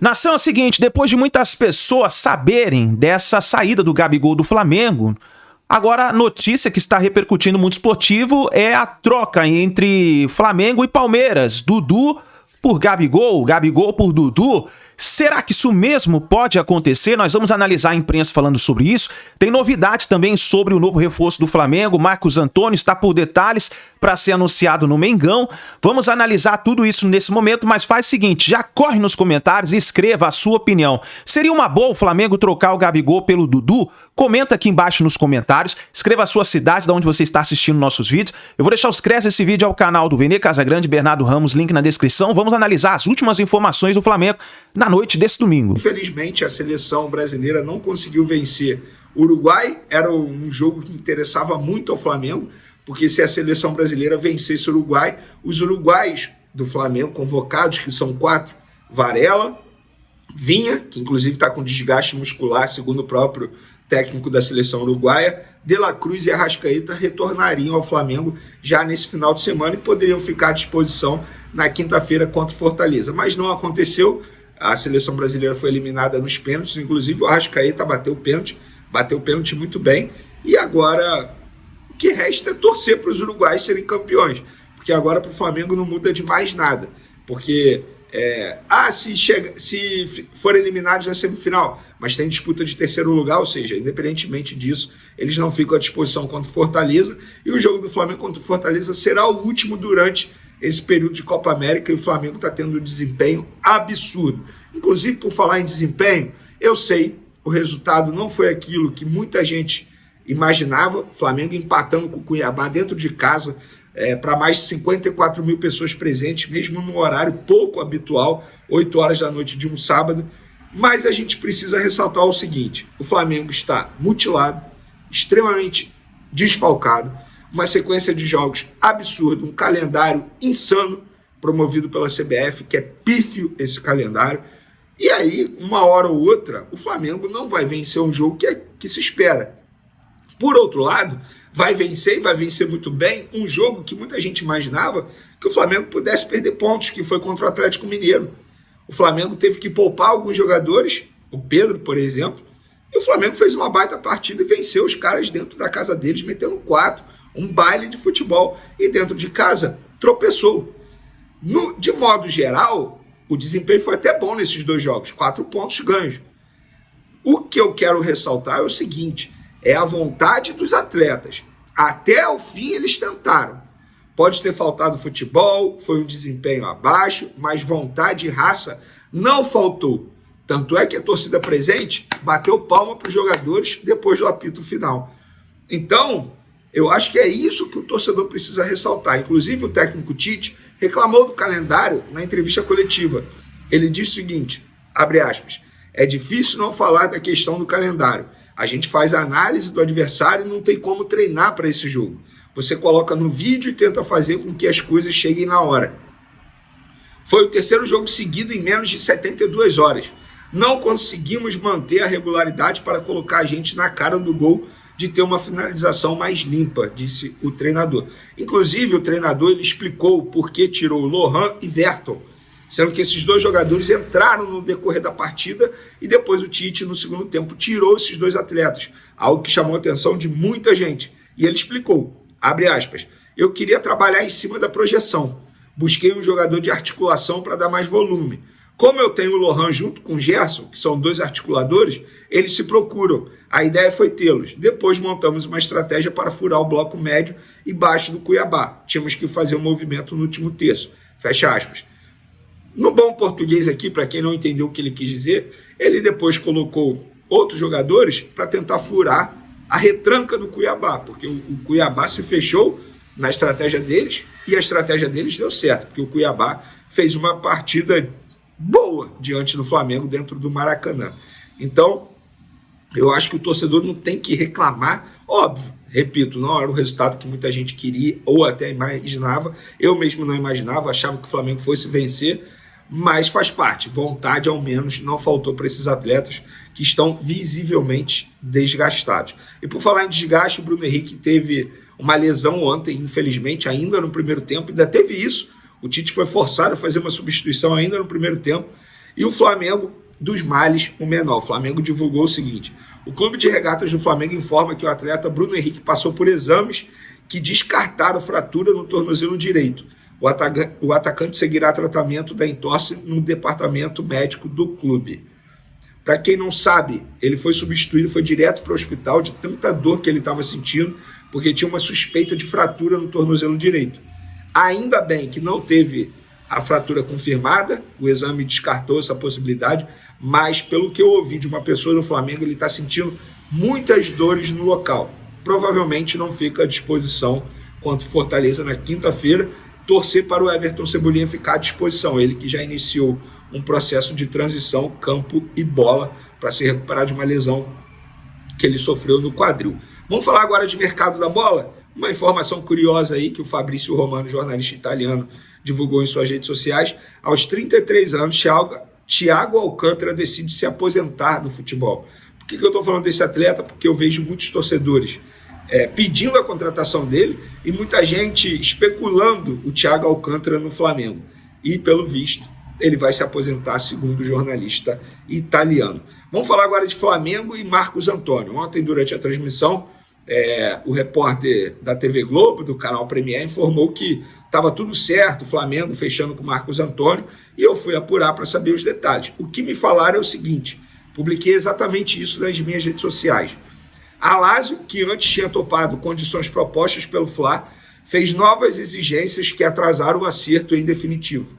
Nação, é o seguinte, depois de muitas pessoas saberem dessa saída do Gabigol do Flamengo, agora a notícia que está repercutindo no mundo esportivo é a troca entre Flamengo e Palmeiras. Dudu por Gabigol, Gabigol por Dudu. Será que isso mesmo pode acontecer? Nós vamos analisar a imprensa falando sobre isso. Tem novidades também sobre o novo reforço do Flamengo. Marcos Antônio está por detalhes para ser anunciado no Mengão. Vamos analisar tudo isso nesse momento, mas faz o seguinte, já corre nos comentários e escreva a sua opinião. Seria uma boa o Flamengo trocar o Gabigol pelo Dudu? Comenta aqui embaixo nos comentários, escreva a sua cidade, de onde você está assistindo nossos vídeos. Eu vou deixar os créditos desse vídeo ao canal do Vene Casagrande, Bernardo Ramos, link na descrição. Vamos analisar as últimas informações do Flamengo na noite desse domingo. Infelizmente, a seleção brasileira não conseguiu vencer o Uruguai. Era um jogo que interessava muito ao Flamengo, porque se a seleção brasileira vencesse o Uruguai, os uruguaios do Flamengo convocados, que são 4, Varela, Vinha, que inclusive está com desgaste muscular, segundo o próprio técnico da seleção uruguaia, De La Cruz e Arrascaeta retornariam ao Flamengo já nesse final de semana e poderiam ficar à disposição na quinta-feira contra o Fortaleza. Mas não aconteceu, a seleção brasileira foi eliminada nos pênaltis, inclusive o Arrascaeta bateu o pênalti muito bem, e agora o que resta é torcer para os uruguaios serem campeões, porque agora para o Flamengo não muda de mais nada, porque se for eliminados na semifinal, mas tem disputa de terceiro lugar, ou seja, independentemente disso, eles não ficam à disposição contra o Fortaleza, e o jogo do Flamengo contra o Fortaleza será o último durante esse período de Copa América, e o Flamengo está tendo um desempenho absurdo. Inclusive, por falar em desempenho, eu sei, o resultado não foi aquilo que muita gente imaginava, o Flamengo empatando com o Cuiabá dentro de casa, para mais de 54 mil pessoas presentes, mesmo num horário pouco habitual, 8 horas da noite de um sábado. Mas a gente precisa ressaltar o seguinte, o Flamengo está mutilado, extremamente desfalcado, uma sequência de jogos absurda, um calendário insano promovido pela CBF, que é pífio esse calendário. E aí, uma hora ou outra, o Flamengo não vai vencer um jogo que se espera. Por outro lado, vai vencer muito bem um jogo que muita gente imaginava que o Flamengo pudesse perder pontos, que foi contra o Atlético Mineiro. O Flamengo teve que poupar alguns jogadores, o Pedro, por exemplo, e o Flamengo fez uma baita partida e venceu os caras dentro da casa deles, metendo 4, um baile de futebol, e dentro de casa tropeçou. De modo geral, o desempenho foi até bom nesses dois jogos, 4 pontos ganhos. O que eu quero ressaltar é o seguinte, é a vontade dos atletas. Até o fim eles tentaram. Pode ter faltado futebol, foi um desempenho abaixo, mas vontade e raça não faltou. Tanto é que a torcida presente bateu palma para os jogadores depois do apito final. Então, eu acho que é isso que o torcedor precisa ressaltar. Inclusive, o técnico Tite reclamou do calendário na entrevista coletiva. Ele disse o seguinte, abre aspas, é difícil não falar da questão do calendário. A gente faz a análise do adversário e não tem como treinar para esse jogo. Você coloca no vídeo e tenta fazer com que as coisas cheguem na hora. Foi o terceiro jogo seguido em menos de 72 horas. Não conseguimos manter a regularidade para colocar a gente na cara do gol de ter uma finalização mais limpa, disse o treinador. Inclusive, o treinador ele explicou o porquê tirou Lohan e Verton, sendo que esses dois jogadores entraram no decorrer da partida e depois o Tite, no segundo tempo, tirou esses dois atletas, algo que chamou a atenção de muita gente. E ele explicou, abre aspas, eu queria trabalhar em cima da projeção, busquei um jogador de articulação para dar mais volume. Como eu tenho o Lohan junto com o Gerson, que são dois articuladores, eles se procuram. A ideia foi tê-los. Depois montamos uma estratégia para furar o bloco médio e baixo do Cuiabá. Tínhamos que fazer um movimento no último terço. Fecha aspas. No bom português aqui, para quem não entendeu o que ele quis dizer, ele depois colocou outros jogadores para tentar furar a retranca do Cuiabá, porque o Cuiabá se fechou na estratégia deles e a estratégia deles deu certo, porque o Cuiabá fez uma partida boa diante do Flamengo dentro do Maracanã. Então, eu acho que o torcedor não tem que reclamar, óbvio, repito, não era o resultado que muita gente queria ou até imaginava, eu mesmo não imaginava, achava que o Flamengo fosse vencer, mas faz parte, vontade ao menos não faltou para esses atletas que estão visivelmente desgastados. E por falar em desgaste, o Bruno Henrique teve uma lesão ontem, infelizmente, ainda no primeiro tempo, ainda teve isso, o Tite foi forçado a fazer uma substituição ainda no primeiro tempo, E o Flamengo, dos males, o menor. O Flamengo divulgou o seguinte: o Clube de Regatas do Flamengo informa que o atleta Bruno Henrique passou por exames que descartaram fratura no tornozelo direito. O atacante seguirá tratamento da entorse no departamento médico do clube. Para quem não sabe, ele foi substituído, foi direto para o hospital de tanta dor que ele estava sentindo, porque tinha uma suspeita de fratura no tornozelo direito. Ainda bem que não teve a fratura confirmada, o exame descartou essa possibilidade, mas pelo que eu ouvi de uma pessoa do Flamengo, ele está sentindo muitas dores no local. Provavelmente não fica à disposição contra o Fortaleza na quinta-feira. Torcer para o Everton Cebolinha ficar à disposição, ele que já iniciou um processo de transição campo e bola para se recuperar de uma lesão que ele sofreu no quadril. Vamos falar agora de mercado da bola? Uma informação curiosa aí que o Fabrício Romano, jornalista italiano, divulgou em suas redes sociais. Aos 33 anos, Thiago Alcântara decide se aposentar do futebol. Por que eu estou falando desse atleta? Porque eu vejo muitos torcedores pedindo a contratação dele e muita gente especulando o Thiago Alcântara no Flamengo. E, pelo visto, ele vai se aposentar, segundo o jornalista italiano. Vamos falar agora de Flamengo e Marcos Antônio. Ontem, durante a transmissão, o repórter da TV Globo, do canal Premier, informou que estava tudo certo, o Flamengo fechando com o Marcos Antônio, e eu fui apurar para saber os detalhes. O que me falaram é o seguinte: publiquei exatamente isso nas minhas redes sociais. A Lazio, que antes tinha topado condições propostas pelo Fla, fez novas exigências que atrasaram o acerto em definitivo.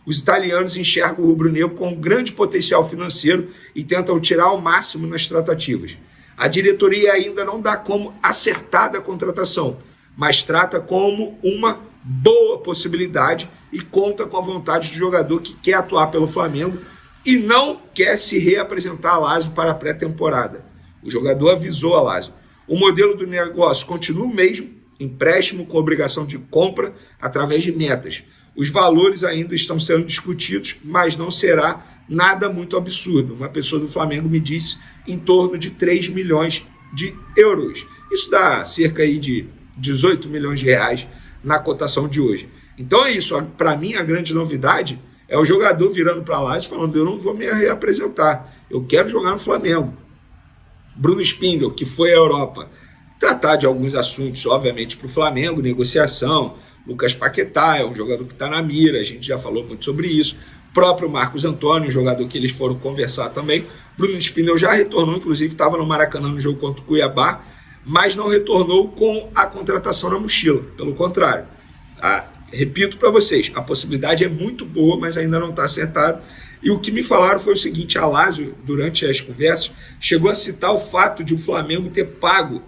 Os italianos enxergam o rubro-negro com um grande potencial financeiro e tentam tirar o máximo nas tratativas. A diretoria ainda não dá como acertada a contratação, mas trata como uma boa possibilidade e conta com a vontade do jogador que quer atuar pelo Flamengo e não quer se reapresentar a Lazio para a pré-temporada. O jogador avisou a Lazio. O modelo do negócio continua o mesmo, empréstimo com obrigação de compra através de metas. Os valores ainda estão sendo discutidos, mas não será nada muito absurdo. Uma pessoa do Flamengo me disse em torno de 3 milhões de euros. Isso dá cerca aí de 18 milhões de reais na cotação de hoje. Então é isso. Para mim, a grande novidade é o jogador virando para lá e falando: eu não vou me reapresentar, eu quero jogar no Flamengo. Bruno Spindel, que foi à Europa tratar de alguns assuntos, obviamente, para o Flamengo, negociação. Lucas Paquetá é um jogador que está na mira, a gente já falou muito sobre isso. Próprio Marcos Antônio, um jogador que eles foram conversar também. Bruno Spindel já retornou, inclusive estava no Maracanã no jogo contra o Cuiabá, mas não retornou com a contratação na mochila. Pelo contrário, repito para vocês, a possibilidade é muito boa, mas ainda não está acertada. E o que me falaram foi o seguinte: a Lazio, durante as conversas, chegou a citar o fato de o Flamengo ter pago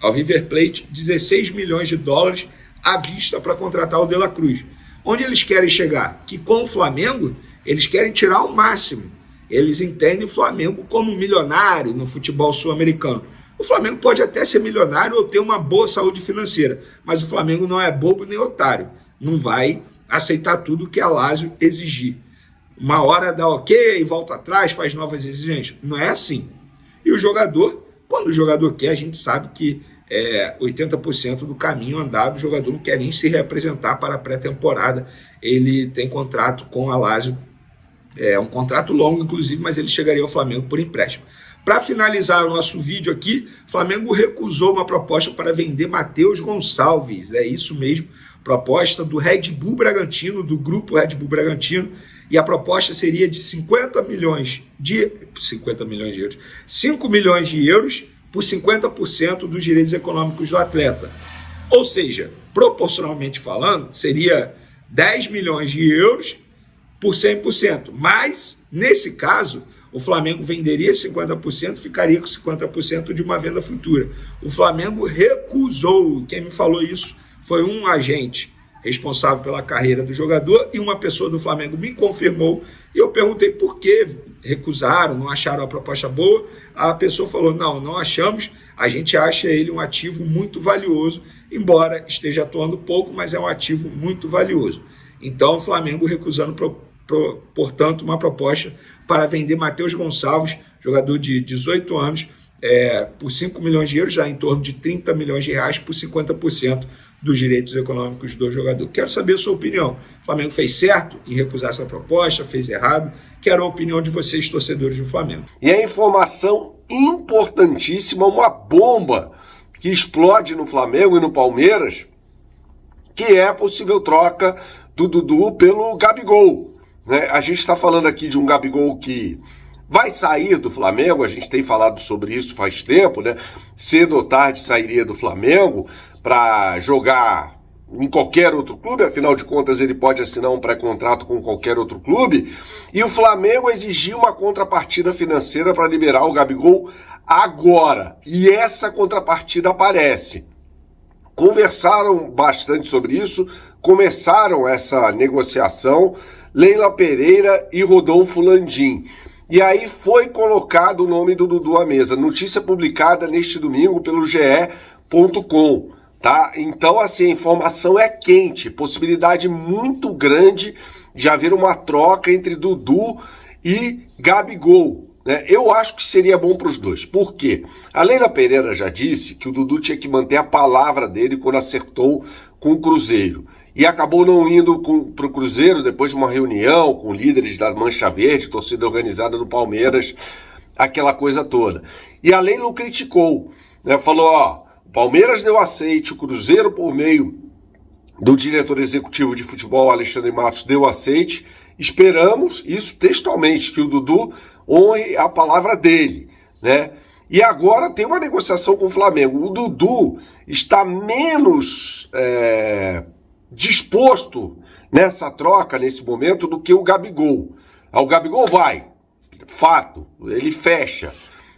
ao River Plate 16 milhões de dólares à vista para contratar o De La Cruz. Onde eles querem chegar? Que com o Flamengo, eles querem tirar o máximo. Eles entendem o Flamengo como milionário no futebol sul-americano. O Flamengo pode até ser milionário ou ter uma boa saúde financeira, mas o Flamengo não é bobo nem otário. Não vai aceitar tudo que a Lazio exigir. Uma hora dá ok, volta atrás, faz novas exigências. Não é assim. E o jogador, quando o jogador quer, a gente sabe que 80% do caminho andado, o jogador não quer nem se reapresentar para a pré-temporada. Ele tem contrato com a Lazio, um contrato longo, inclusive, mas ele chegaria ao Flamengo por empréstimo. Para finalizar o nosso vídeo aqui, o Flamengo recusou uma proposta para vender Matheus Gonçalves. É isso mesmo, proposta do Red Bull Bragantino, do grupo Red Bull Bragantino, e a proposta seria de 5 milhões de euros, 5 milhões de euros por 50% dos direitos econômicos do atleta. Ou seja, proporcionalmente falando, seria 10 milhões de euros por 100%. Mas, nesse caso, o Flamengo venderia 50%, ficaria com 50% de uma venda futura. O Flamengo recusou. Quem me falou isso foi um agente responsável pela carreira do jogador, e uma pessoa do Flamengo me confirmou, e eu perguntei por que recusaram, não acharam a proposta boa. A pessoa falou: não achamos, a gente acha ele um ativo muito valioso, embora esteja atuando pouco, mas é um ativo muito valioso. Então o Flamengo recusando, portanto, uma proposta para vender Matheus Gonçalves, jogador de 18 anos, por 5 milhões de euros, já em torno de 30 milhões de reais, por 50% dos direitos econômicos do jogador. Quero saber a sua opinião. O Flamengo fez certo em recusar essa proposta? Fez errado? Quero a opinião de vocês, torcedores do Flamengo. E a informação importantíssima, uma bomba que explode no Flamengo e no Palmeiras, que é a possível troca do Dudu pelo Gabigol, né? A gente está falando aqui de um Gabigol que vai sair do Flamengo, a gente tem falado sobre isso faz tempo, né? Cedo ou tarde sairia do Flamengo para jogar em qualquer outro clube, afinal de contas ele pode assinar um pré-contrato com qualquer outro clube, e o Flamengo exigiu uma contrapartida financeira para liberar o Gabigol agora, e essa contrapartida aparece. Conversaram bastante sobre isso, começaram essa negociação Leila Pereira e Rodolfo Landim. E aí foi colocado o nome do Dudu à mesa. Notícia publicada neste domingo pelo ge.com. Tá? Então, assim, a informação é quente. Possibilidade muito grande de haver uma troca entre Dudu e Gabigol, né? Eu acho que seria bom para os dois. Por quê? A Leila Pereira já disse que o Dudu tinha que manter a palavra dele quando acertou com o Cruzeiro. E acabou não indo para o Cruzeiro depois de uma reunião com líderes da Mancha Verde, torcida organizada do Palmeiras, aquela coisa toda. E a Leila o criticou, né? Falou, ó, o Palmeiras deu aceite, o Cruzeiro, por meio do diretor executivo de futebol, Alexandre Matos, deu aceite. Esperamos, isso textualmente, que o Dudu honre a palavra dele, né? E agora tem uma negociação com o Flamengo. O Dudu está menos disposto nessa troca, nesse momento, do que o Gabigol. O Gabigol vai, fato, ele fecha.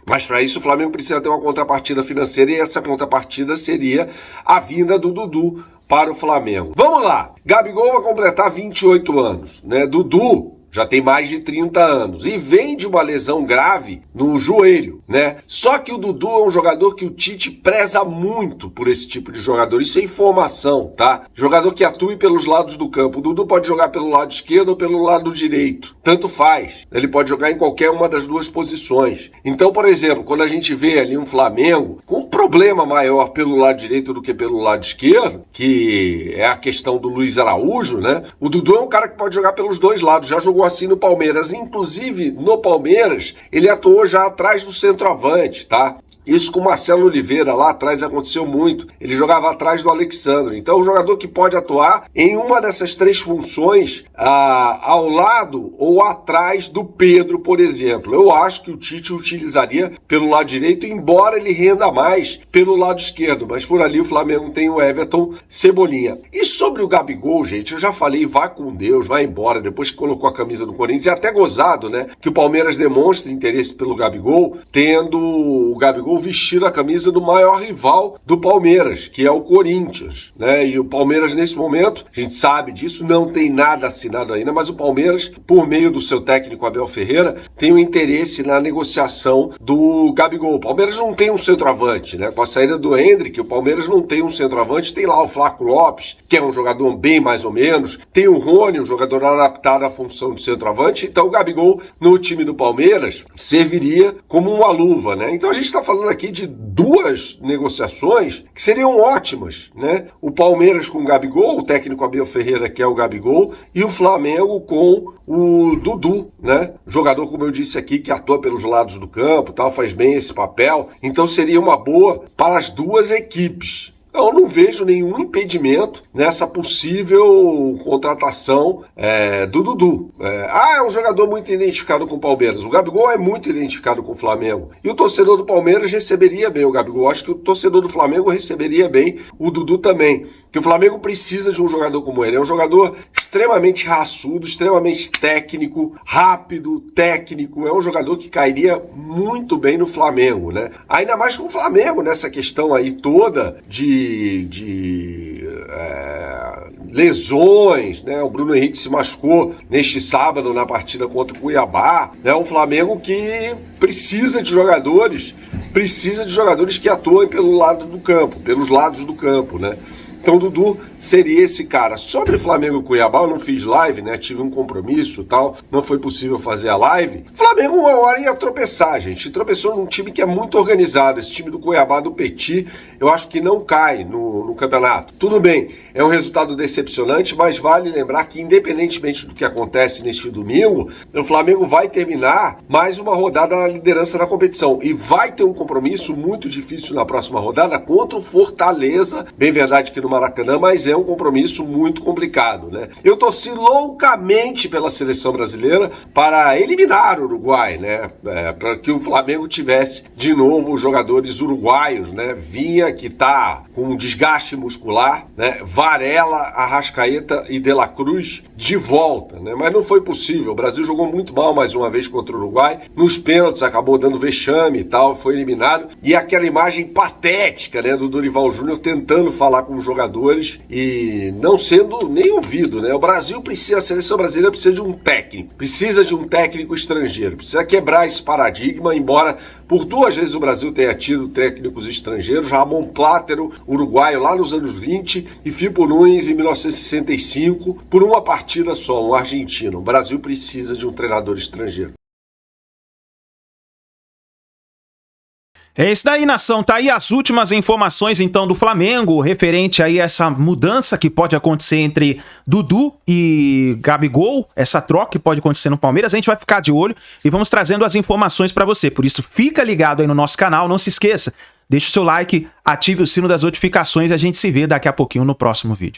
Mas para isso o Flamengo precisa ter uma contrapartida financeira e essa contrapartida seria a vinda do Dudu para o Flamengo. Vamos lá, Gabigol vai completar 28 anos, né? Dudu já tem mais de 30 anos e vem de uma lesão grave no joelho, né? Só que o Dudu é um jogador que o Tite preza muito por esse tipo de jogador. Isso é informação, tá? Jogador que atue pelos lados do campo. O Dudu pode jogar pelo lado esquerdo ou pelo lado direito. Tanto faz. Ele pode jogar em qualquer uma das duas posições. Então, por exemplo, quando a gente vê ali um Flamengo com um problema maior pelo lado direito do que pelo lado esquerdo, que é a questão do Luiz Araújo, né? O Dudu é um cara que pode jogar pelos dois lados. Já jogou assim no Palmeiras, inclusive no Palmeiras ele atuou já atrás do centroavante, tá? Isso com o Marcelo Oliveira lá atrás aconteceu muito. Ele jogava atrás do Alexandre. Então, um jogador que pode atuar em uma dessas três funções, ao lado ou atrás do Pedro, por exemplo. Eu acho que o Tite utilizaria pelo lado direito, embora ele renda mais pelo lado esquerdo. Mas por ali o Flamengo tem o Everton Cebolinha. E sobre o Gabigol, gente, eu já falei, vá com Deus, vai embora. Depois que colocou a camisa do Corinthians, é até gozado, né? Que o Palmeiras demonstre interesse pelo Gabigol, tendo o Gabigol vestir a camisa do maior rival do Palmeiras, que é o Corinthians, né? E o Palmeiras, nesse momento, a gente sabe disso, não tem nada assinado ainda, mas o Palmeiras, por meio do seu técnico Abel Ferreira, tem um interesse na negociação do Gabigol. O Palmeiras não tem um centroavante, né? Com a saída do Endrick, o Palmeiras não tem um centroavante, tem lá o Flaco Lopes, que é um jogador bem mais ou menos, tem o Rony, um jogador adaptado à função de centroavante, então o Gabigol, no time do Palmeiras, serviria como uma luva, né? Então a gente está falando aqui de duas negociações que seriam ótimas, né? O Palmeiras com o Gabigol, o técnico Abel Ferreira, que é o Gabigol, e o Flamengo com o Dudu, né? Jogador, como eu disse aqui, que atua pelos lados do campo, tal, faz bem esse papel. Então seria uma boa para as duas equipes. Eu não vejo nenhum impedimento nessa possível contratação do Dudu. É um jogador muito identificado com o Palmeiras. O Gabigol é muito identificado com o Flamengo. E o torcedor do Palmeiras receberia bem o Gabigol. Acho que o torcedor do Flamengo receberia bem o Dudu também. Que o Flamengo precisa de um jogador como ele. É um jogador extremamente raçudo, extremamente técnico, rápido, técnico. É um jogador que cairia muito bem no Flamengo, né? Ainda mais com o Flamengo nessa questão aí toda de lesões, né? O Bruno Henrique se machucou neste sábado na partida contra o Cuiabá, né? Um Flamengo que precisa de jogadores que atuem pelo lado do campo, pelos lados do campo, né? Então, Dudu seria esse cara. Sobre Flamengo e Cuiabá, eu não fiz live, né? Tive um compromisso e tal, não foi possível fazer a live. Flamengo, uma hora ia tropeçar, gente. Tropeçou num time que é muito organizado. Esse time do Cuiabá, do Petit, eu acho que não cai no campeonato. Tudo bem, é um resultado decepcionante, mas vale lembrar que, independentemente do que acontece neste domingo, o Flamengo vai terminar mais uma rodada na liderança da competição. E vai ter um compromisso muito difícil na próxima rodada contra o Fortaleza. Bem verdade que no Maracanã, mas é um compromisso muito complicado, né? Eu torci loucamente pela seleção brasileira para eliminar o Uruguai, né? Para que o Flamengo tivesse de novo jogadores uruguaios, né? Vinha que tá com um desgaste muscular, né? Varela, Arrascaeta e De La Cruz de volta, né? Mas não foi possível. O Brasil jogou muito mal mais uma vez contra o Uruguai. Nos pênaltis acabou dando vexame e tal, foi eliminado. E aquela imagem patética, né, do Dorival Júnior tentando falar com os jogadores e não sendo nem ouvido, né? O Brasil precisa, a seleção brasileira precisa de um técnico, precisa de um técnico estrangeiro, precisa quebrar esse paradigma, embora por 2 vezes o Brasil tenha tido técnicos estrangeiros, Ramon Plátero, uruguaio, lá nos anos 20, e Fipo Nunes em 1965, por uma partida só, um argentino. O Brasil precisa de um treinador estrangeiro. É isso daí, nação. Tá aí as últimas informações, então, do Flamengo, referente aí a essa mudança que pode acontecer entre Dudu e Gabigol, essa troca que pode acontecer no Palmeiras. A gente vai ficar de olho e vamos trazendo as informações para você. Por isso, fica ligado aí no nosso canal, não se esqueça, deixa o seu like, ative o sino das notificações e a gente se vê daqui a pouquinho no próximo vídeo.